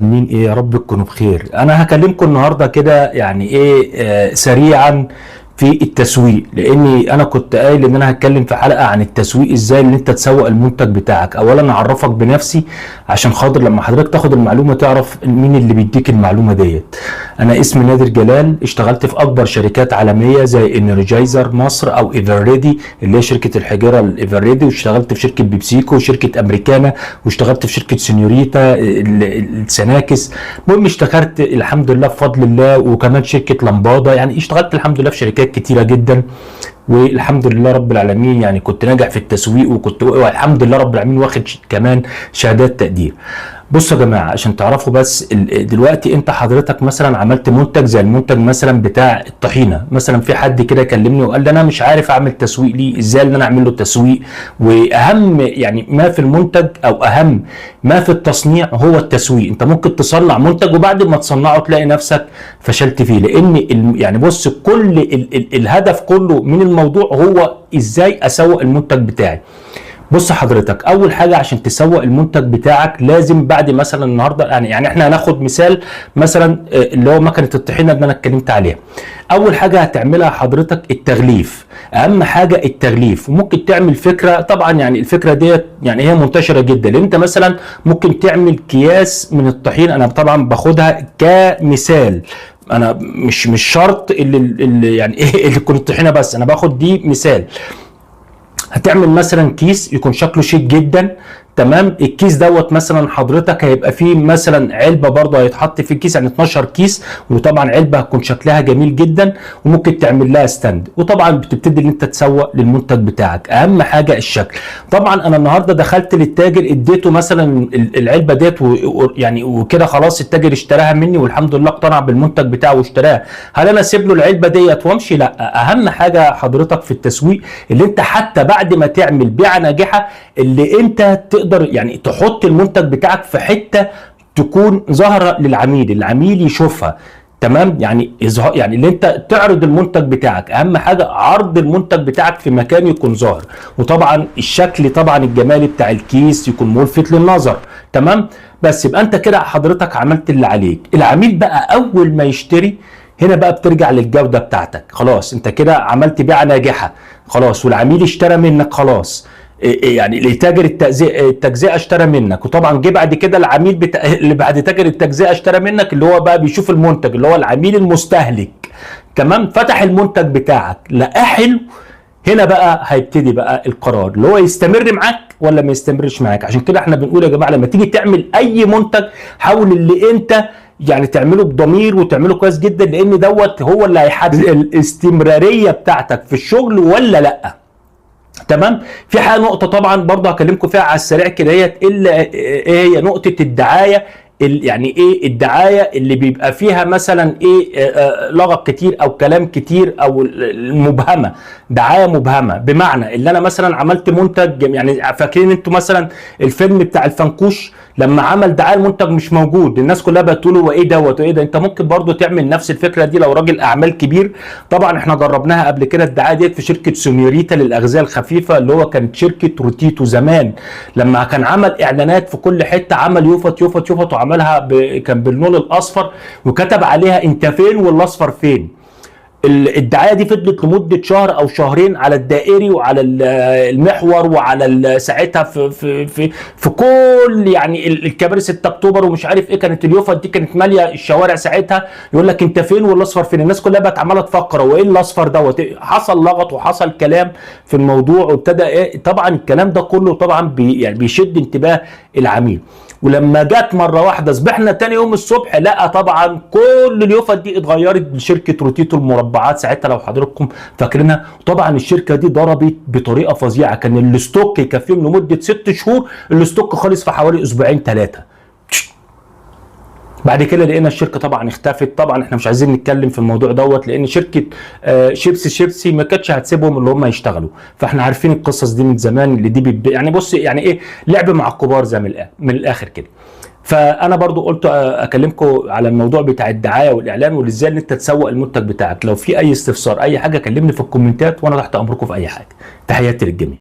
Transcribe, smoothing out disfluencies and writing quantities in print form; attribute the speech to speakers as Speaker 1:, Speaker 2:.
Speaker 1: عاملين ايه؟ يا رب تكونوا بخير. انا هكلمكم النهارده كده يعني ايه سريعا في التسويق، لاني انا كنت قايل ان انا هتكلم في حلقه عن التسويق، ازاي ان انت تسوق المنتج بتاعك. اولا اعرفك بنفسي عشان خاطر لما حضرتك تاخد المعلومه تعرف مين اللي بيديك المعلومه ديت. انا اسمي نادر جلال، اشتغلت في اكبر شركات عالميه زي انرجايزر مصر او ايفرريدي اللي هي شركه الحجاره الايفرريدي، واشتغلت في شركه بيبسيكو وشركه امريكانا، واشتغلت في شركه سينيوريتا السناكس. المهم اشتغلت الحمد لله بفضل الله، وكمان شركه لمباده. يعني اشتغلت الحمد لله في شركات كتيره جدا، والحمد لله رب العالمين. يعني كنت ناجح في التسويق، وكنت الحمد لله رب العالمين واخد كمان شهادات تقدير. بصوا يا جماعه عشان تعرفوا بس، دلوقتي انت حضرتك مثلا عملت منتج زي المنتج مثلا بتاع الطحينه. مثلا في حد كده كلمني وقال لي انا مش عارف اعمل تسويق ليه، ازاي ان انا اعمل له تسويق؟ واهم يعني ما في المنتج او اهم ما في التصنيع هو التسويق. انت ممكن تصنع منتج وبعد ما تصنعه تلاقي نفسك فشلت فيه، لان يعني بص كل الهدف كله من الموضوع هو ازاي اسوق المنتج بتاعي. بص حضرتك، اول حاجه عشان تسوق المنتج بتاعك لازم بعد مثلا النهارده يعني احنا هناخد مثال مثلا اللي هو مكنه الطحينه اللي انا اتكلمت عليها. اول حاجه هتعملها حضرتك التغليف، اهم حاجه التغليف. وممكن تعمل فكره، طبعا يعني الفكره ديت يعني هي منتشره جدا، لان انت مثلا ممكن تعمل اكياس من الطحين. انا طبعا باخدها كمثال، انا مش شرط اللي يعني ايه اللي تكون الطحينه بس، انا باخد دي مثال. هتعمل مثلا كيس يكون شكله شيك جدا، تمام. الكيس دوت مثلا حضرتك هيبقى فيه مثلا علبه برضه هيتحط في الكيس، يعني 12 كيس، وطبعا علبه هتكون شكلها جميل جدا، وممكن تعمل لها ستاند. وطبعا بتبتدي ان انت تسوق للمنتج بتاعك. اهم حاجه الشكل. طبعا انا النهارده دخلت للتاجر اديته مثلا العلبه ديت يعني وكده خلاص التاجر اشتراها مني والحمد لله اقتنع بالمنتج بتاعه واشتراها. هل انا اسيب له العلبه ديت وامشي؟ لا. اهم حاجه حضرتك في التسويق اللي انت حتى بعد ما تعمل بيعه ناجحه اللي انت تقدر يعني تحط المنتج بتاعك في حته تكون ظاهره للعميل، العميل يشوفها، تمام. يعني يعني اللي انت تعرض المنتج بتاعك، اهم حاجه عرض المنتج بتاعك في مكان يكون ظاهر. وطبعا الشكل طبعا الجمالي بتاع الكيس يكون ملفت للنظر، تمام. بس يبقى انت كده حضرتك عملت اللي عليك. العميل بقى اول ما يشتري هنا بقى بترجع للجوده بتاعتك. خلاص انت كده عملت بيعه ناجحه، خلاص، والعميل اشترى منك، خلاص. يعني لتاجر التجزئه اشترى منك، وطبعا جه بعد كده العميل اللي بعد تاجر التجزئه اشترى منك، اللي هو بقى بيشوف المنتج، اللي هو العميل المستهلك، تمام. فتح المنتج بتاعك لقاه حلو، هنا بقى هيبتدي بقى القرار اللي هو يستمر معاك ولا ما يستمرش معاك. عشان كده احنا بنقول يا جماعه لما تيجي تعمل اي منتج حاول اللي انت يعني تعمله بضمير وتعمله كويس جدا، لان دوت هو اللي هيحدد الاستمراريه بتاعتك في الشغل ولا لا، تمام. في حاجه نقطه طبعا برضه هكلمكم فيها على السريع كده، ايه هي نقطه الدعايه. يعني ايه الدعايه اللي بيبقى فيها مثلا ايه لغط كتير او كلام كتير او المبهمه، دعايه مبهمه. بمعنى اللي انا مثلا عملت منتج، يعني فاكرين انتوا مثلا الفيلم بتاع الفنكوش لما عمل دعايه المنتج مش موجود، الناس كلها بتقول هو ايه دوت وايه ده. انت ممكن برضو تعمل نفس الفكره دي لو راجل اعمال كبير. طبعا احنا جربناها قبل كده الدعايه ديت في شركه سونيوريتا للاغذيه الخفيفه، اللي هو كانت شركه روتيتو زمان، لما كان عمل اعلانات في كل حته، عمل يفط يفط يفط، وعملها كان باللون الاصفر وكتب عليها انت فين والاصفر فين. الدعايه دي فضلت لمده شهر او شهرين على الدائري وعلى المحور وعلى ساعتها في كل يعني الكباري 6 اكتوبر ومش عارف ايه. كانت اليوفط دي كانت ماليه الشوارع ساعتها، يقول لك انت فين والاصفر فين. الناس كلها بقت عماله تفكر هو ايه الاصفر دوت. حصل لغط وحصل كلام في الموضوع، وابتدى ايه طبعا الكلام ده كله طبعا يعني بيشد انتباه العميل. ولما جت مره واحده صبحنا تاني يوم الصبح لقى طبعا كل اليوفط دي اتغيرت بشركه روتيتو المربعات ساعتها لو حضراتكم فاكرينها. طبعا الشركه دي ضربت بطريقه فظيعه، كان الاستوك يكفيهم لمده 6 شهور، الاستوك خلص في حوالي اسبوعين 3. بعد كده لقينا الشركه طبعا اختفت. طبعا احنا مش عايزين نتكلم في الموضوع دوت، لان شركه شيبسي ما كانتش هتسيبهم اللي هم يشتغلوا. فاحنا عارفين القصص دي من زمان، اللي دي يعني بص يعني ايه لعب مع الكبار زي من الاخر كده. فانا برضو قلت اكلمكم على الموضوع بتاع الدعايه والاعلان وازاي ان انت تسوق المنتج بتاعك. لو في اي استفسار اي حاجه كلمني في الكومنتات وانا تحت امركم في اي حاجه. تحياتي للجميع.